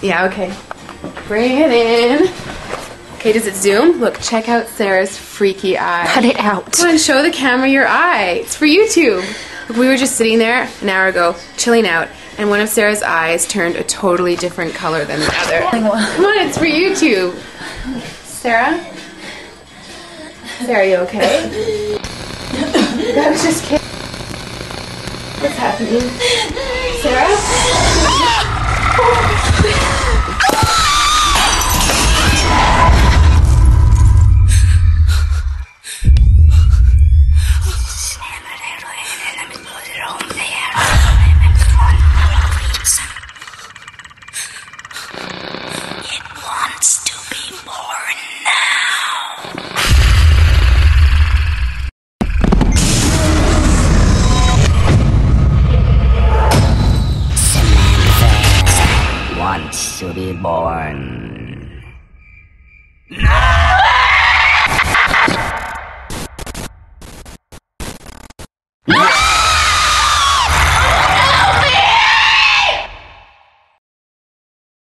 Yeah, okay. Bring it in. Okay, does it zoom? Look, check out Sarah's freaky eye. Cut it out. Come on, show the camera your eye. It's for YouTube. Look, we were just sitting there an hour ago, chilling out, and one of Sarah's eyes turned a totally different color than the other. Come on, it's for YouTube. Sarah? Sarah, you okay? I was just kidding. What's happening? Sarah? It wants to be born now. Samantha wants to be born